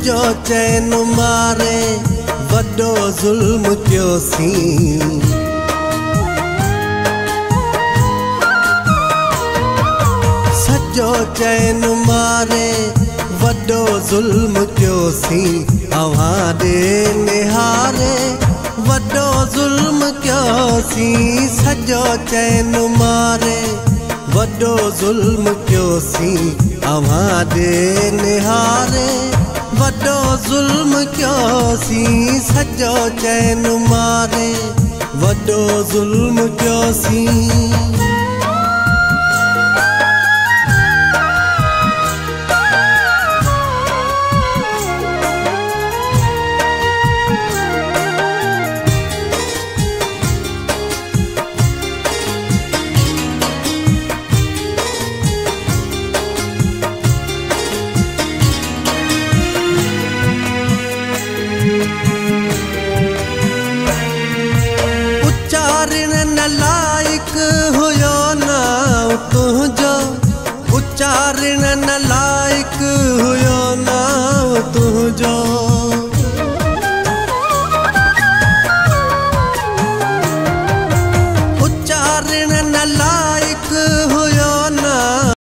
सजो चैन मारे वड्डो ज़ुल्म क्योसी सजो चैन मारे वड्डो ज़ुल्म क्योसी अवादे निहारे वड्डो ज़ुल्म क्योसी सजो चैन मारे वड्डो ज़ुल्म क्योसी अवादे निहारे वड्डो ज़ुल्म क्योसी सजो चैन मारे वड्डो ज़ुल्म क्योसी लाइक हुयो नाव तुझो उच्चारण न लाइक हुयो नाव तुझो